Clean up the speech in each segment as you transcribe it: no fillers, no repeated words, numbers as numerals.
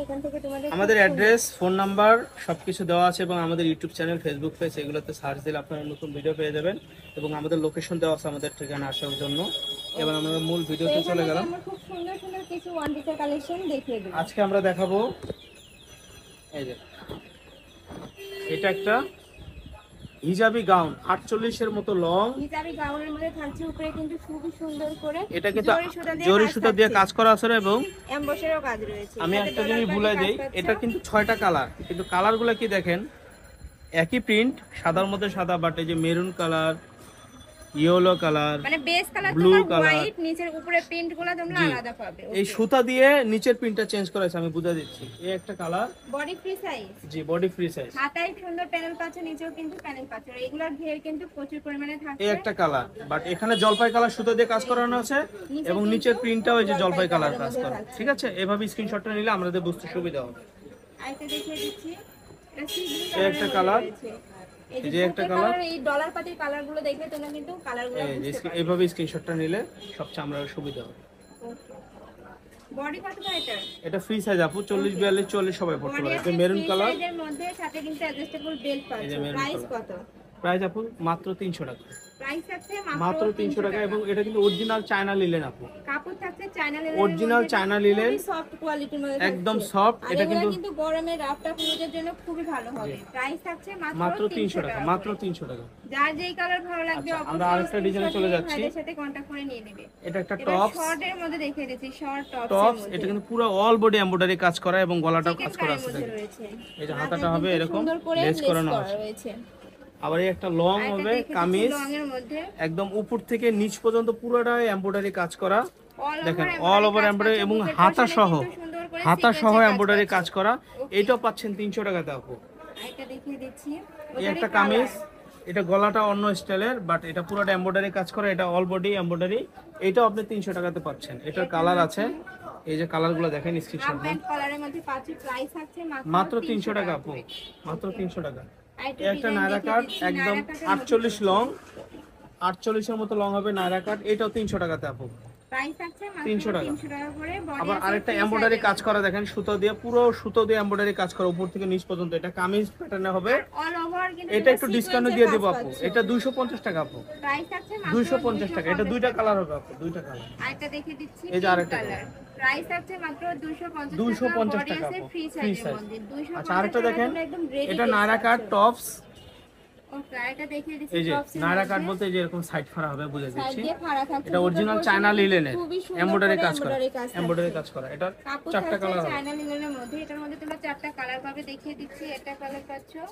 এখান থেকে তোমাদের আমাদের অ্যাড্রেস, ফোন নাম্বার সবকিছু দেওয়া আছে এবং আমাদের ইউটিউব চ্যানেল, ফেসবুক পেজ এগুলোতে সার্চ দিলে আপনারা নতুন ভিডিও পেয়ে যাবেন এবং আমাদের লোকেশন দেওয়া আছে আমাদের ঠিকানা আসার জন্য। এবার আমরা মূল ভিডিওতে চলে গেলাম। আমরা খুব সুন্দর সুন্দর কিছু ওয়ান পিসের কালেকশন দেখিয়ে দেব। আজকে আমরা দেখাবো এই যে এটা একটা হিজাবি গাউন 48 এর মতো লং। হিজাবি গাউনের মধ্যে থাকছে উপরে কিন্তু খুবই সুন্দর করে এটা কিন্তু জরি সুতা দিয়ে কাজ করা আছে এবং এমবসেরও কাজ রয়েছে। আমি একটা জিনিস ভুলে যাই, এটা কিন্তু 6টা কালার, কিন্তু কালারগুলো কি দেখেন একই প্রিন্ট, সাদার মধ্যে সাদা, বাট এই যে মেরুন কালার, ইয়েলো কালার, মানে বেস কালার ব্লু তোমার কালার, হোয়াইট, নিচের উপরে প্রিন্টগুলো তোমরা আলাদা পাবে। এই সুতা দিয়ে নিচের প্রিন্টটা চেঞ্জ করেছে, আমি বুঝা দিচ্ছি। এই একটা কালার, বডি ফ্রি সাইজ। জি বডি ফ্রি সাইজ, হাতায় সুন্দর প্যানেল পাচ্ছ, নিচেও কিন্তু প্যানেল পাচ্ছ। এগুলোর ঘের কিন্তু প্রচুর পরিমাণে থাকছে। এই একটা কালার, বাট এখানে জলপাই কালার সুতা দিয়ে কাজ করানো আছে এবং নিচের প্রিন্টটাও এই যে জলপাই কালার কাজ করা। ঠিক আছে, এভাবে স্ক্রিনশটটা নিলে আমাদের বুঝতে সুবিধা হবে। আরেকটা দেখিয়ে দিচ্ছি, এটা সি গ্রিন এই একটা কালার, এই যে একটা কালার, এই ডলার পাতির কালারগুলো দেখলে তোমরা কিন্তু কালারগুলো বুঝতে পারবে। এইভাবে স্ক্রিনশটটা নিলে সবচেয়ে আমরা সুবিধা হবে। বডি কতটা এটা? এটা ফ্রি সাইজ আপু, 40 42 40 সবাই পড়তে পারে। এটা মেরুন কালার, সাইজের মধ্যে সাথে কিন্তু অ্যাডজাস্টেবল বেল্ট পাচ্ছ। প্রাইস কত? প্রাইস আপু মাত্র 300 টাকা। প্রাইস আছে মাত্র 300 টাকা এবং এটা কিন্তু অরিজিনাল চায়না লিলেন আপু। কাপড় থাকছে China linen, original China linen, soft কোয়ালিটির মধ্যে, একদম সফট। এটা কিন্তু গরমে রাফটা পুরোদের জন্য খুবই ভালো হবে। প্রাইস থাকছে মাত্র 300 টাকা, মাত্র 300 টাকা। যার যেই কালার ভালো লাগবে অবশ্যই আমরা আরেকটা ডিজাইনে চলে যাচ্ছি। ভাইদের সাথে কন্টাক্ট করে নিয়ে নেবে। এটা একটা টপ, শর্টের মধ্যে দেখিয়ে দিচ্ছি, শর্ট টপস। এটা কিন্তু পুরো অল বডি এমব্রয়ডারি কাজ করা এবং গলাটাও কাজ করা আছে। এই যে হাতাটা হবে এরকম লেস করানো আছে। আবার এই একটা লং হবে কামিজ, একদম উপর থেকে নিচ পর্যন্ত পুরোটাই এমব্রয়ডারি কাজ করা। দেখেন অল ওভার এমব্রয়ডারি এবং হাতা সহ এমব্রয়ডারি কাজ করা। এইটাও পাচ্ছেন 300 টাকাতে আপু। এটা দেখিয়ে দিচ্ছি, এই একটা কামিজ, এটা গলাটা অন্য স্টাইলের, বাট এটা পুরোটা এমব্রয়ডারি কাজ করা, এটা অল বডি এমব্রয়ডারি। এটাও আপনি 300 টাকাতে পাচ্ছেন। এটার কালার আছে, এই যে কালারগুলো দেখেন স্ক্রিনশট নেন। কালারের মধ্যে পাচ্ছি, প্রাইস আছে মাত্র 300 টাকা আপু, মাত্র 300 টাকা। একটা নায়রা কাট, একদম 48 লং, 48 এর মতো লং হবে নায়রা কাট। এটাও 300 টাকাতে আপু, প্রাইস আছে মাত্র 300 টাকা। 300 টাকা করে। আবার আরেকটা এমব্রয়ডারি কাজ করা দেখেন, সুতো দিয়ে, পুরো সুতো দিয়ে এমব্রয়ডারি কাজ করা উপর থেকে নিচ পর্যন্ত। এটা কামিজ প্যাটার্নে হবে, অল ওভার কিন্তু এটা একটু ডিসকাউন্ট দিয়ে দেব আপু। এটা 250 টাকা আপু, প্রাইস আছে মাত্র 250 টাকা। এটা দুইটা কালার হবে আপু, দুইটা কালার। আরেকটা দেখিয়ে দিচ্ছি, এই যে আরেকটা কালার, প্রাইস আছে মাত্র 250 টাকা আপু, ফ্রি ফ্রি সাইজের সাইজ। মধ্যে 250। আচ্ছা আরেকটা দেখেন, এটা নায়রা কাট টপস। ওকে, এটা দেখিয়ে দিচ্ছি, এই যে টপসের নায়রা কাট মধ্যে বলতে যে এরকম সাইড ফাড়া হবে, বুঝে সাইড দিচ্ছি। দিয়ে ফাড়া থাকছে। এটা অরিজিনাল চায়না লিলেনের এমব্রয়ডারি কাজ করা, এমব্রয়ডারি কাজ করা। এটা কাপড় 4টা কালার হবে। চায়না লিনেনের মধ্যে, এটার মধ্যে তোমরা 4টা কালার পাবে, দেখিয়ে দিচ্ছি। এটা কালার পাচ্ছো,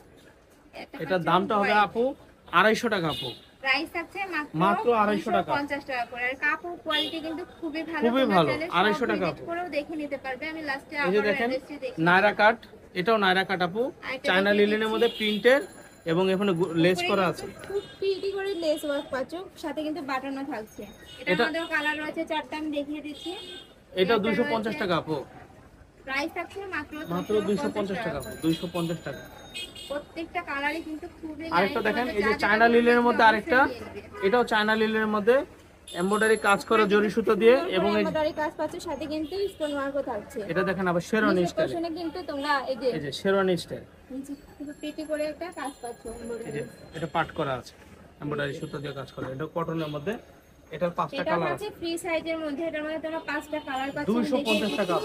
এটার দামটা হবে আপু 250 টাকা আপু। প্রাইস আছে মাত্র 250 টাকা, 50 টাকা করে। আর কাপড় কোয়ালিটি কিন্তু খুবই ভালো, খুবই ভালো। 250 টাকা আপু করেও দেখে নিতে পারবে। আমি লাস্টে এই যে আবার দেখেন অ্যাড্রেসটি দেখি। নায়রা কাট, এটাও নায়রা কাট আপু, চায়না লিলেনের মধ্যে প্রিন্টের এবং এখানে লেস করা আছে। খুব প্রিটি করে লেস ওয়ার্ক পাচ্ছো, সাথে কিন্তু বাটনও থাকছে। এটা আমাদের কালার রয়েছে 4টা, আমি দেখিয়ে দিচ্ছি। এটা 250 টাকা আপু, প্রাইস আছে মাত্র 250 টাকা, 250 টাকা। প্রত্যেকটা কালারই কিন্তু খুবই। আরেকটা দেখেন, এই যে চায়না লিলেনের মধ্যে আরেকটা, এটাও চায়না লিলেনের মধ্যে এমব্রয়ডারি কাজ করা জরি সুতো দিয়ে এবং এমব্রয়ডারি কাজ পাচ্ছ, সাথে কিন্তু স্টোন ওয়ার্কও থাকছে। এটা দেখেন আবার শেরওয়ানি স্টাইল, নিচে কিন্তু তোমরা এই যে শেরওয়ানি স্টাইল, নিচে কিন্তু প্রিটি করে একটা কাজ পাচ্ছ। এই যে এটা পাট করা আছে, এমব্রয়ডারি সুতো দিয়ে কাজ করা। এটা কটনের মধ্যে, এটার 5টা কালার আছে। ফ্রি সাইজের মধ্যে, এটার মধ্যে তোমরা 5টা কালার পাচ্ছ। 250 টাকা,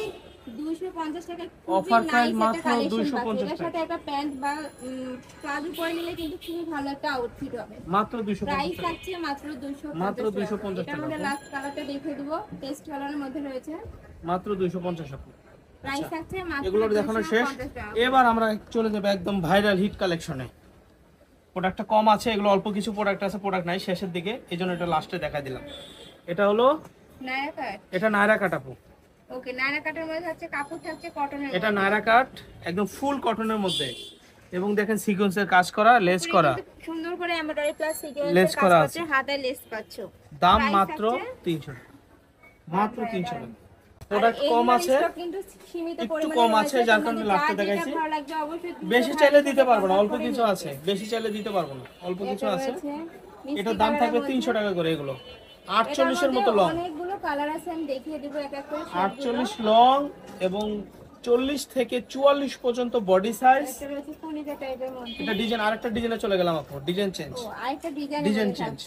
250 টাকা। অফার প্রাইস মাত্র 250 টাকা। এর সাথে একটা প্যান্ট বা প্লাজো পরে নিলে কিন্তু খুব ভালো একটা আউটফিট হবে। মাত্র 250 প্রাইস টাকা, আছে মাত্র 250, মাত্র 250 টাকা। এটার মধ্যে লাস্ট কালারটা দেখিয়ে দিব, পেস্ট কালারের মধ্যে রয়েছে, মাত্র 250 টাকা। প্রাইস আছে মাত্র। এগুলো দেখানো শেষ, এবার আমরা চলে যাব একদম ভাইরাল হিট কালেকশনে। প্রোডাক্টটা কম আছে, এগুলো অল্প কিছু প্রোডাক্ট আছে, প্রোডাক্ট নাই শেষের দিকে, এইজন্য এটা লাস্টে দেখা দিলাম। এটা হলো নায়রা কাট, এটা নায়রা কাট আপু। ওকে, নায়রা কাটের মধ্যে থাকছে কাপড়, থাকছে কটনের। এটা নায়রা কাট একদম ফুল কটনের মধ্যে এবং দেখেন সিকোয়েন্সের কাজ করা, লেস করা, সুন্দর করে এমব্রয়ডারি প্লাস সিকোয়েন্সের লেস কাজ করা আছে, হাতায় লেস পাচ্ছো। দাম মাত্র 300 টাকা, মাত্র 300 টাকা। প্রোডাক্ট কম আছে, কিন্তু সীমিত একটু পরিমাণে কম আছে, যার কারণে লাস্টে দেখাইছি। ভালো লাগবে অবশ্যই। বেশি চাইলে দিতে পারবো না, অল্প কিছু আছে, বেশি চাইলে দিতে পারবো না, অল্প কিছু আছে। এটার দাম থাকবে 300 টাকা করে। এগুলো 48 এর মতো লং, অনেকগুলো কালার আছে, আমি দেখিয়ে দেব এক এক করে। 48 লং এবং 40 থেকে 44 পর্যন্ত বডি সাইজ। এটা রয়েছে কলিজা টাইপের মধ্যে। এটা ডিজাইন আরেকটা ডিজাইনে চলে গেলাম আপু, ডিজাইন চেঞ্জ। ও আরেকটা ডিজাইন চেঞ্জ,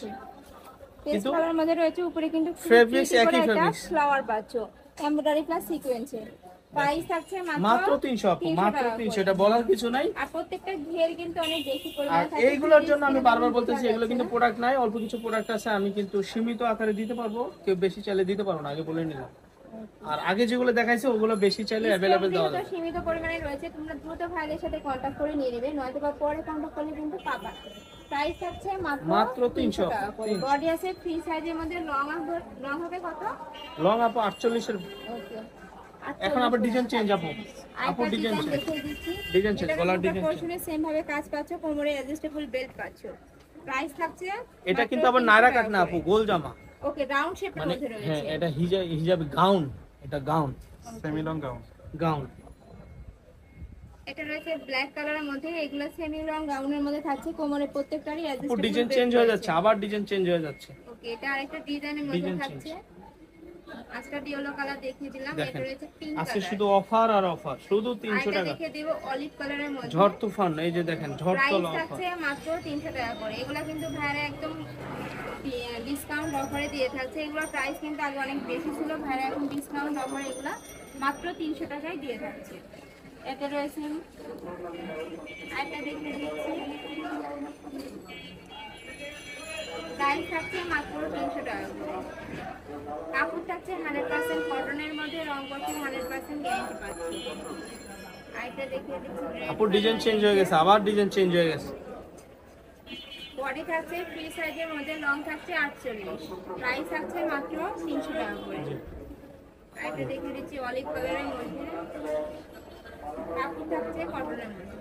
পেস্ট কালার মধ্যে রয়েছে, উপরে কিন্তু ফেব্রিক্স একই ফেব্রিক্স, ফ্লাওয়ার পাচ্ছ এমব্রয়ডারি প্লাস সিকোয়েন্সে। প্রাইস থাকছে মাত্র 300 আপু, মাত্র 300, এটা বলার কিছু নাই। আর প্রত্যেকটা ঘের কিন্তু অনেক বেশি আর পরিমাণে থাকে। এইগুলোর জন্য আমি বারবার বলতেছি এগুলো কিন্তু প্রোডাক্ট নাই, অল্প কিছু প্রোডাক্ট আছে, আমি কিন্তু সীমিত আকারে দিতে পারবো, কেউ বেশি চাইলে দিতে পারবো না, আগে বলে নিলাম। আর আগে যেগুলো দেখাইছে ওগুলো বেশি চাইলে अवेलेबल দেওয়া যাবে, সীমিত পরিমাণে রয়েছে, তোমরা দ্রুত ভাইদের সাথে কন্টাক্ট করে নিয়ে নেবে, নয়তো বা পরে কন্টাক্ট করলে কিন্তু পাবা। প্রাইস থাকছে মাত্র 300 টাকা করে। বডি আছে ফ্রি সাইজের মধ্যে, লং হবে কত? লং আপু 48 এর। ওকে, এখন আবার ডিজাইন চেঞ্জ আপু, আপু ডিজাইন চেঞ্জ, ডিজাইন চেঞ্জ, গলার ডিজাইন পোরশনে সেম ভাবে কাজ পাচ্ছ, কোমরে অ্যাডজাস্টেবল বেল্ট পাচ্ছ। প্রাইস থাকছে এটা কিন্তু আবার নায়রা কাট না আপু, গোল জামা। ওকে, রাউন্ড শেপের মানে মধ্যে রয়েছে। হ্যাঁ, এটা হিজাব গাউন, এটা gown, semi long gown. Gown. এটা রয়েছে ব্ল্যাক কালারের মধ্যে, এগুলো সেমি লং গাউনের মধ্যে থাকছে, কোমরে প্রত্যেকটারই পুরো অ্যাডজাস্টেবল ডিজাইন চেঞ্জ হয়ে যাচ্ছে, আবার ডিজাইন চেঞ্জ হয়ে যাচ্ছে। ওকে, এটা আরেকটা ডিজাইনের মধ্যে ডিজাইন থাকছে। আজকে ইয়েলো কালার দেখিয়ে দিলাম, এটা দেখেন রয়েছে পিঙ্ক আজকে কালার। শুধু অফার আর অফার, শুধু 300 আরেকটা টাকা। দেখিয়ে দেব অলিভ কালারের মধ্যে, ঝড় তুফান, এই যে দেখেন ঝড় প্রাইস তোলা অফার। থাকছে মাত্র 300 টাকা করে। এগুলা কিন্তু ভাইরা একদম ডিসকাউন্ট অফারে দিয়ে থাকছে, এগুলোর প্রাইস কিন্তু আগে অনেক বেশি ছিল, ভাইরা এখন ডিসকাউন্ট অফারে এগুলা মাত্র 300 টাকায় দিয়ে থাকছে। এটা রয়েছে আরেকটা দেখিয়ে দিচ্ছি, প্রাইস থাকছে মাত্র 300 টাকা করে। কাপড় থাকছে 100% কটনের মধ্যে, রং কষে 100% গ্যারান্টি পাচ্ছি। আরেকটা দেখিয়ে দিচ্ছি, আপু ডিজাইন চেঞ্জ হয়ে গেছে, আবার ডিজাইন চেঞ্জ হয়ে গেছে। বডি থাকছে ফ্রি সাইজের মধ্যে, লং থাকছে 48, প্রাইস থাকছে মাত্র 300 টাকা করে। আরেকটা দেখিয়ে দিচ্ছি অলিভ কালারের মধ্যে, কাপড় থাকছে কটনের মধ্যে।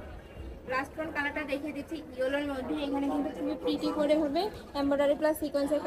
লাস্ট ওয়ান কালারটা দেখিয়ে দিচ্ছি ইয়েলোর মধ্যে, এখানে কিন্তু খুবই প্রিটি করে হবে এমব্রয়ডারি প্লাস সিকোয়েন্সের